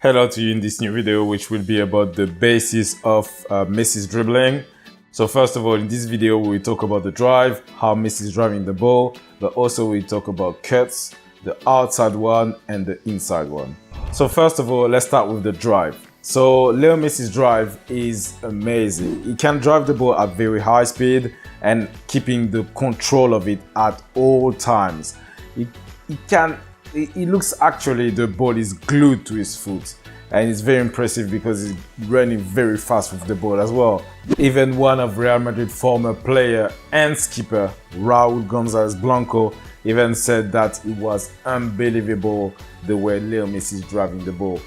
Hello to you in this new video, which will be about the basis of Messi's dribbling. So first of all, in this video, we talk about the drive, how Messi is driving the ball, but also we talk about cuts, the outside one and the inside one. So first of all, let's start with the drive. So Leo Messi's drive is amazing. He can drive the ball at very high speed and keeping the control of it at all times. It looks actually the ball is glued to his foot, and it's very impressive because he's running very fast with the ball as well. Even one of Real Madrid former player and skipper Raúl González Blanco even said that it was unbelievable the way Leo Messi is driving the ball.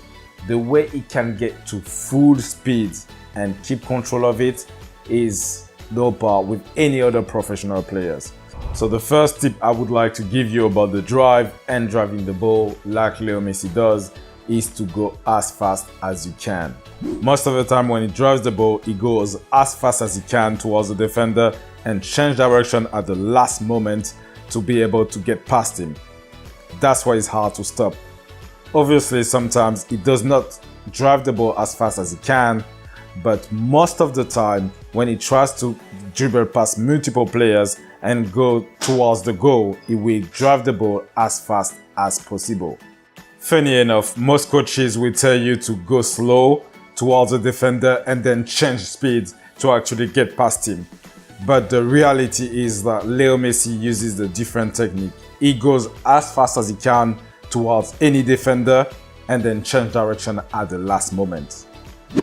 The way he can get to full speed and keep control of it is no par with any other professional players. So the first tip I would like to give you about the drive and driving the ball like Leo Messi does is to go as fast as you can. Most of the time when he drives the ball, he goes as fast as he can towards the defender and change direction at the last moment to be able to get past him. That's why it's hard to stop. Obviously, sometimes he does not drive the ball as fast as he can, but most of the time when he tries to dribble past multiple players and go towards the goal, he will drive the ball as fast as possible. Funny enough, most coaches will tell you to go slow towards the defender and then change speed to actually get past him. But the reality is that Leo Messi uses a different technique. He goes as fast as he can towards any defender and then change direction at the last moment.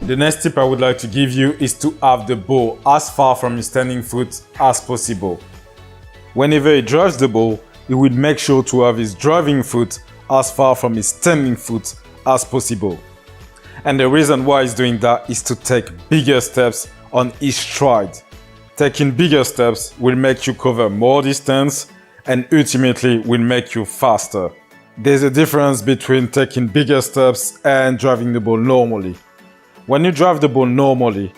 The next tip I would like to give you is to have the ball as far from his standing foot as possible. Whenever he drives the ball, he will make sure to have his driving foot as far from his standing foot as possible. And the reason why he's doing that is to take bigger steps on each stride. Taking bigger steps will make you cover more distance and ultimately will make you faster. There's a difference between taking bigger steps and driving the ball normally. When you drive the ball normally,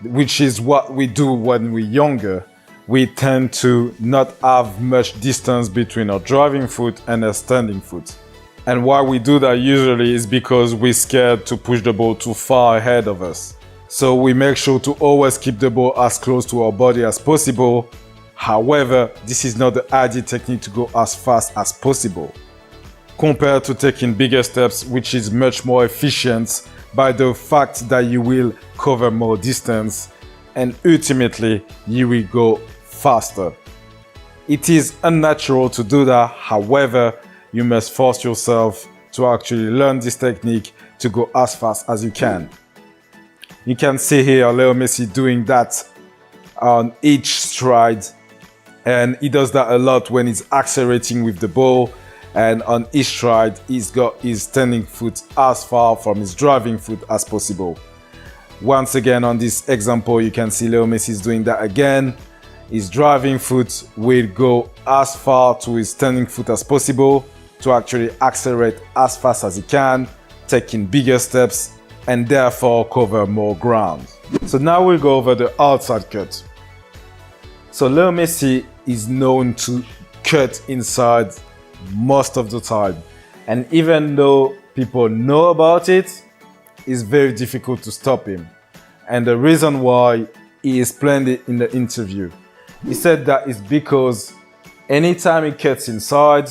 which is what we do when we're younger, we tend to not have much distance between our driving foot and our standing foot. And why we do that usually is because we're scared to push the ball too far ahead of us. So we make sure to always keep the ball as close to our body as possible. However, this is not the ideal technique to go as fast as possible, compared to taking bigger steps, which is much more efficient by the fact that you will cover more distance and ultimately you will go faster. It is unnatural to do that. However, you must force yourself to actually learn this technique to go as fast as you can. You can see here Leo Messi doing that on each stride, and he does that a lot when he's accelerating with the ball, and on each stride he's got his standing foot as far from his driving foot as possible. Once again, on this example, you can see Leo Messi is doing that again. His driving foot will go as far to his standing foot as possible to actually accelerate as fast as he can, taking bigger steps and therefore cover more ground. So now we'll go over the outside cut. So Leo Messi is known to cut inside most of the time. And even though people know about it, it's very difficult to stop him. And the reason why, he explained it in the interview. He said that it's because anytime he cuts inside,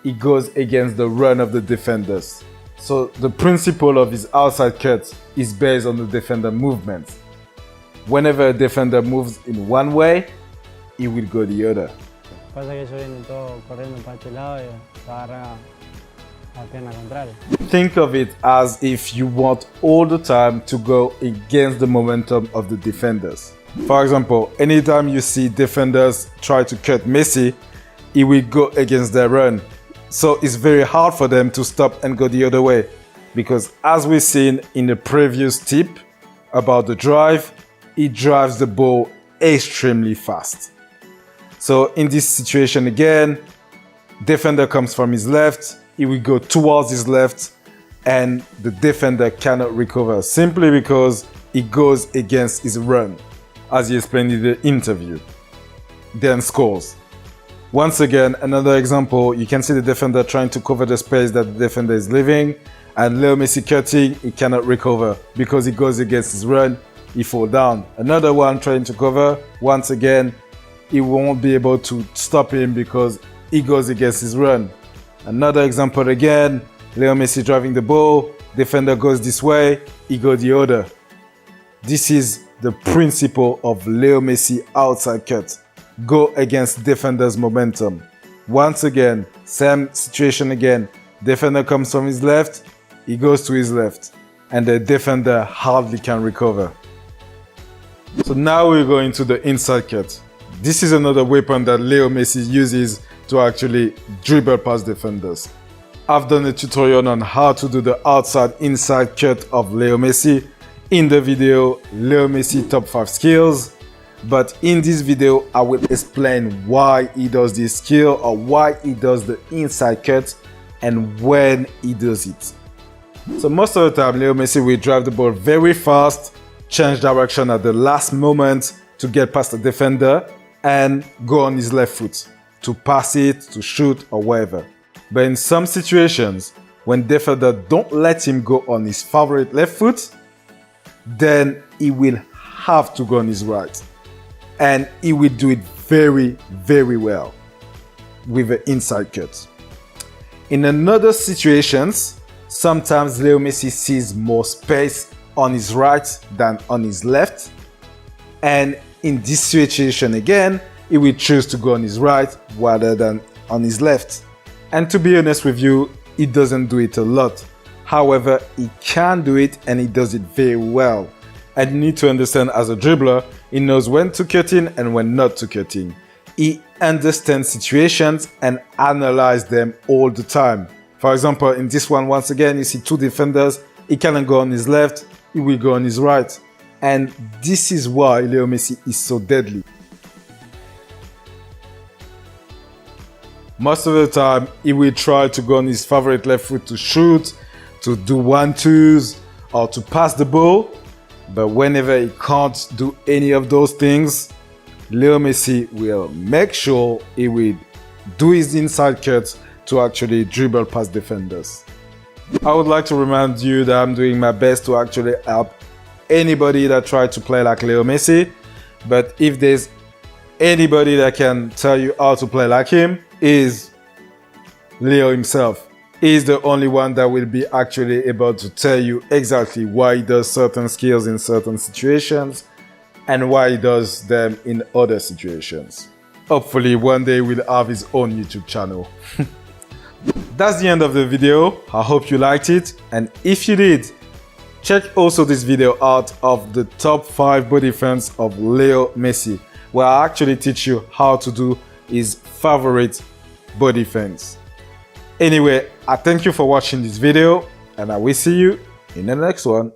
he goes against the run of the defenders. So the principle of his outside cut is based on the defender movement. Whenever a defender moves in one way, he will go the other. Pasa que ellos vienen todos corriendo para este lado y agarran la pierna contraria. Think of it as if you want all the time to go against the momentum of the defenders. For example, anytime you see defenders try to cut Messi, he will go against their run. So it's very hard for them to stop and go the other way, because as we've seen in the previous tip about the drive, he drives the ball extremely fast. So in this situation again, defender comes from his left, he will go towards his left and the defender cannot recover simply because he goes against his run, as he explained in the interview, then scores. Once again, another example, you can see the defender trying to cover the space that the defender is leaving, and Leo Messi cutting, he cannot recover because he goes against his run, he fall down. Another one trying to cover, once again, he won't be able to stop him because he goes against his run. Another example again, Leo Messi driving the ball, defender goes this way, he goes the other. This is the principle of Leo Messi outside cut. Go against defender's momentum. Once again, same situation again. Defender comes from his left, he goes to his left, and the defender hardly can recover. So now we're going to the inside cut. This is another weapon that Leo Messi uses to actually dribble past defenders. I've done a tutorial on how to do the outside-inside cut of Leo Messi in the video Leo Messi top 5 skills. But in this video, I will explain why he does this skill or why he does the inside cut and when he does it. So most of the time, Leo Messi will drive the ball very fast, change direction at the last moment to get past the defender and go on his left foot to pass it, to shoot or whatever. But in some situations, when defender don't let him go on his favorite left foot, then he will have to go on his right. And he will do it very, very well with an inside cut. In another situations, sometimes Leo Messi sees more space on his right than on his left. And in this situation again, he will choose to go on his right rather than on his left. And to be honest with you, he doesn't do it a lot. However, he can do it and he does it very well. And you need to understand, as a dribbler, he knows when to cut in and when not to cut in. He understands situations and analyzes them all the time. For example, in this one, once again, you see two defenders. He cannot go on his left, he will go on his right. And this is why Leo Messi is so deadly. Most of the time, he will try to go on his favorite left foot to shoot, to do 1-2s, or to pass the ball. But whenever he can't do any of those things, Leo Messi will make sure he will do his inside cut to actually dribble past defenders. I would like to remind you that I'm doing my best to actually help anybody that tries to play like Leo Messi. But if there's anybody that can tell you how to play like him, is Leo himself. He's the only one that will be actually able to tell you exactly why he does certain skills in certain situations and why he does them in other situations. Hopefully one day we'll have his own YouTube channel. That's the end of the video. I hope you liked it, and if you did, check also this video out of the top 5 body feints of Leo Messi, where I actually teach you how to do his favorite body feints. Anyway, I thank you for watching this video and I will see you in the next one.